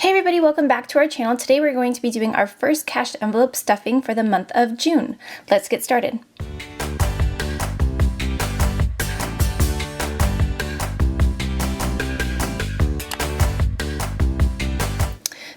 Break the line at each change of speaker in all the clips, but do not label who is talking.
Hey everybody, welcome back to our channel. Today we're going to be doing our first cashed envelope stuffing for the month of June. Let's get started.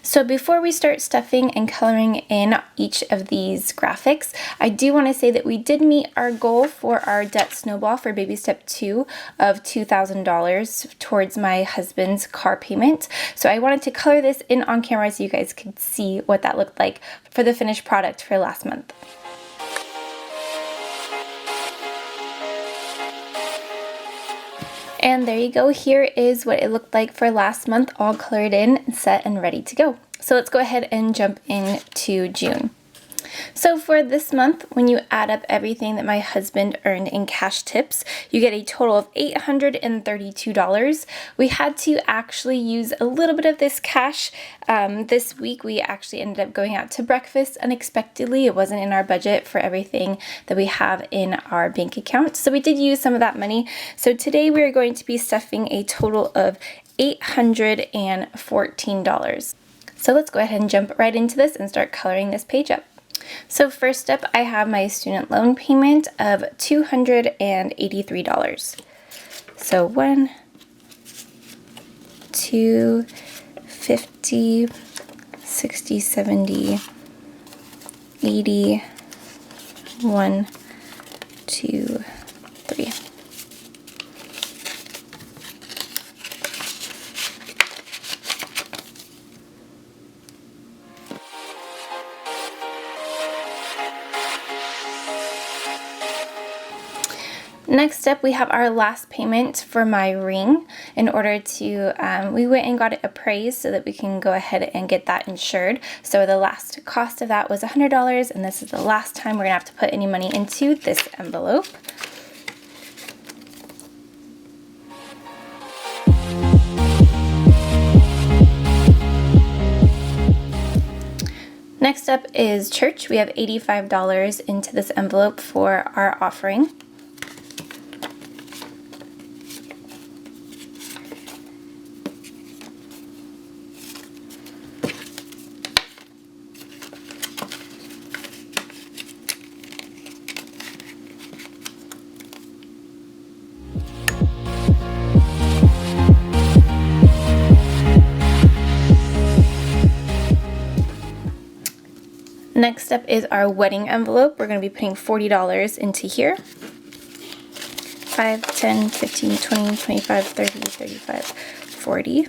So before we start stuffing and coloring in each of these graphics, I do want to say that we did meet our goal for our debt snowball for baby step 2 of $2,000 towards my husband's car payment. So I wanted to color this in on camera so you guys could see what that looked like for the finished product for last month. And there you go. Here is what it looked like for last month, all colored in, set, and ready to go. So let's go ahead and jump into June. So for this month, when you add up everything that my husband earned in cash tips, you get a total of $832. We had to actually use a little bit of this cash. This week, we actually ended up going out to breakfast unexpectedly. It wasn't in our budget for everything that we have in our bank account. So we did use some of that money. So today we are going to be stuffing a total of $814. So let's go ahead and jump right into this and start coloring this page up. So first up, I have my student loan payment of $283. So 1, 2, 50, 60, 70, 80, 1, 2, 3. Next up, we have our last payment for my ring. In order to, we went and got it appraised so that we can go ahead and get that insured. So the last cost of that was $100, and this is the last time we're gonna have to put any money into this envelope. Next up is church. We have $85 into this envelope for our offering. Next up is our wedding envelope. We're going to be putting $40 into here. 5, 10, 15, 20, 25, 30, 35, 40.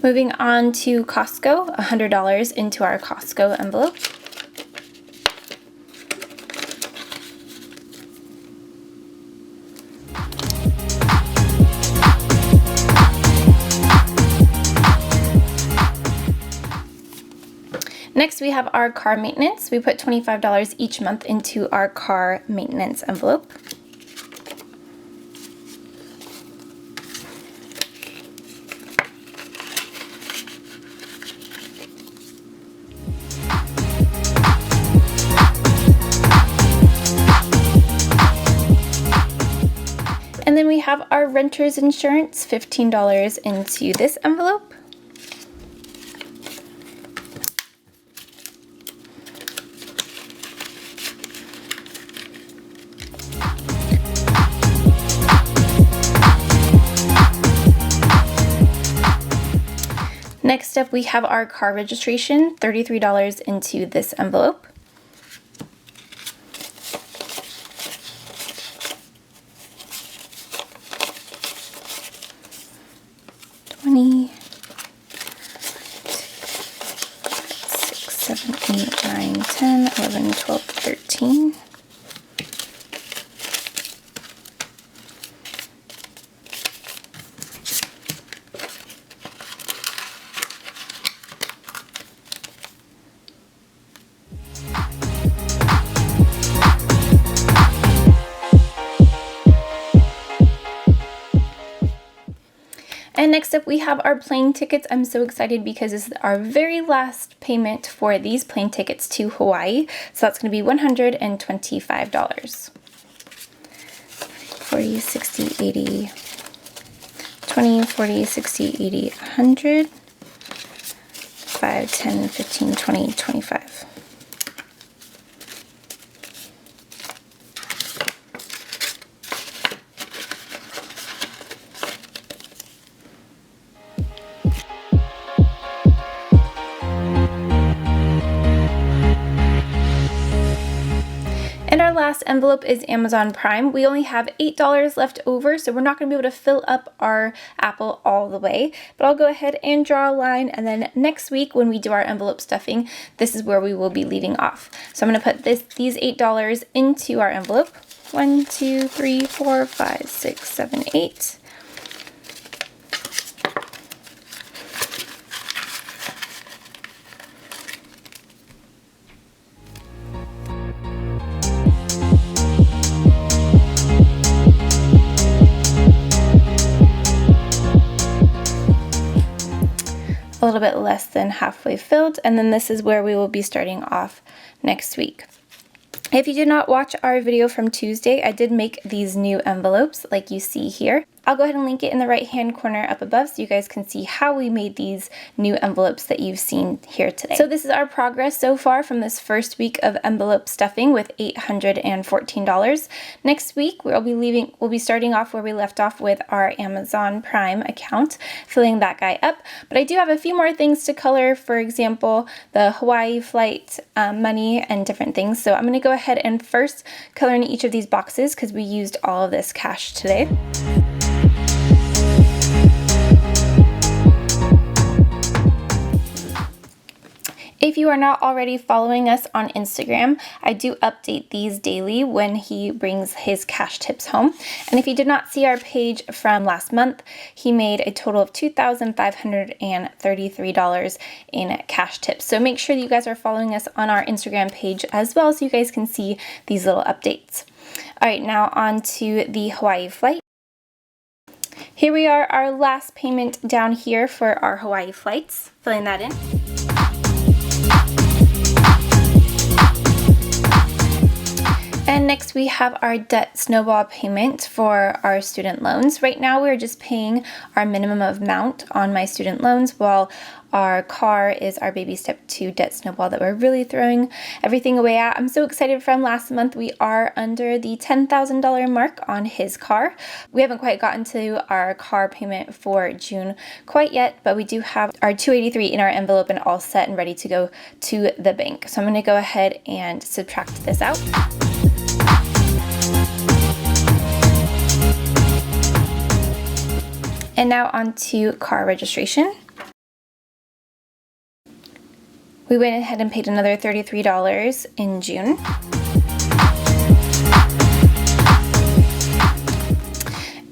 Moving on to Costco, $100 into our Costco envelope. Next, we have our car maintenance. We put $25 each month into our car maintenance envelope. And then we have our renter's insurance, $15 into this envelope. Next up, we have our car registration, $33 into this envelope. $20, 6, 7, 8, 9, 10, 11, 12, 13.
And
next up we have our plane tickets. I'm so excited because this is our very last payment for these plane tickets to Hawaii. So that's going to be $125. 40, 60, 80, 20, 40, 60, 80, 100, 5, 10, 15, 20, 25. And our last envelope is Amazon Prime. We only have $8 left over, so we're not going to be able to fill up our Apple all the way. But I'll go ahead and draw a line, and then next week when we do our envelope stuffing, this is where we will be leaving off. So I'm going to put these $8 into our envelope. 1, 2, 3, 4, 5, 6, 7, 8. A little bit less than halfway filled, and then this is where we will be starting off next week. If you did not watch our video from Tuesday, I did make these new envelopes like you see here. I'll go ahead and link it in the right hand corner up above so you guys can see how we made these new envelopes that you've seen here today. So this is our progress so far from this first week of envelope stuffing with $814. Next week we'll be starting off where we left off with our Amazon Prime account, filling that guy up. But I do have a few more things to color, for example, the Hawaii flight money and different things. So I'm going to go ahead and first color in each of these boxes because we used all of this cash today. If you are not already following us on Instagram, I do update these daily when he brings his cash tips home. And if you did not see our page from last month, he made a total of $2,533 in cash tips. So make sure that you guys are following us on our Instagram page as well so you guys can see these little updates. All right, now on to the Hawaii flight. Here we are, our last payment down here for our Hawaii flights, filling that in. And next we have our debt snowball payment for our student loans. Right now we're just paying our minimum amount on my student loans while our car is our baby step 2 debt snowball that we're really throwing everything away at. I'm so excited. From last month we are under the $10,000 mark on his car. We haven't quite gotten to our car payment for June quite yet, but we do have our $283 in our envelope and all set and ready to go to the bank. So I'm going to go ahead and subtract this out. And now on to car registration. We went ahead and paid another $33 in June.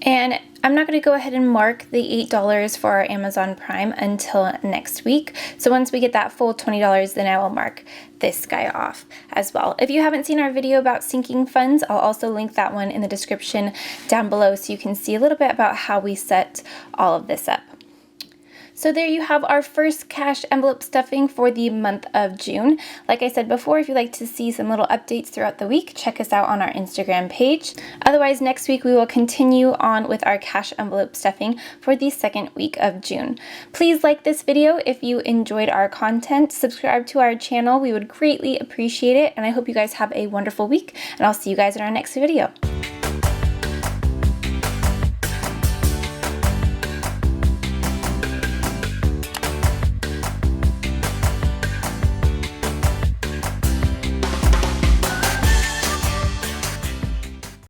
And I'm not going to go ahead and mark the $8 for our Amazon Prime until next week. So once we get that full $20, then I will mark this guy off as well. If you haven't seen our video about sinking funds, I'll also link that one in the description down below so you can see a little bit about how we set all of this up. So there you have our first cash envelope stuffing for the month of June. Like I said before, if you'd like to see some little updates throughout the week, check us out on our Instagram page. Otherwise, next week we will continue on with our cash envelope stuffing for the second week of June. Please like this video if you enjoyed our content. Subscribe to our channel. We would greatly appreciate it. And I hope you guys have a wonderful week, and I'll see you guys in our next video.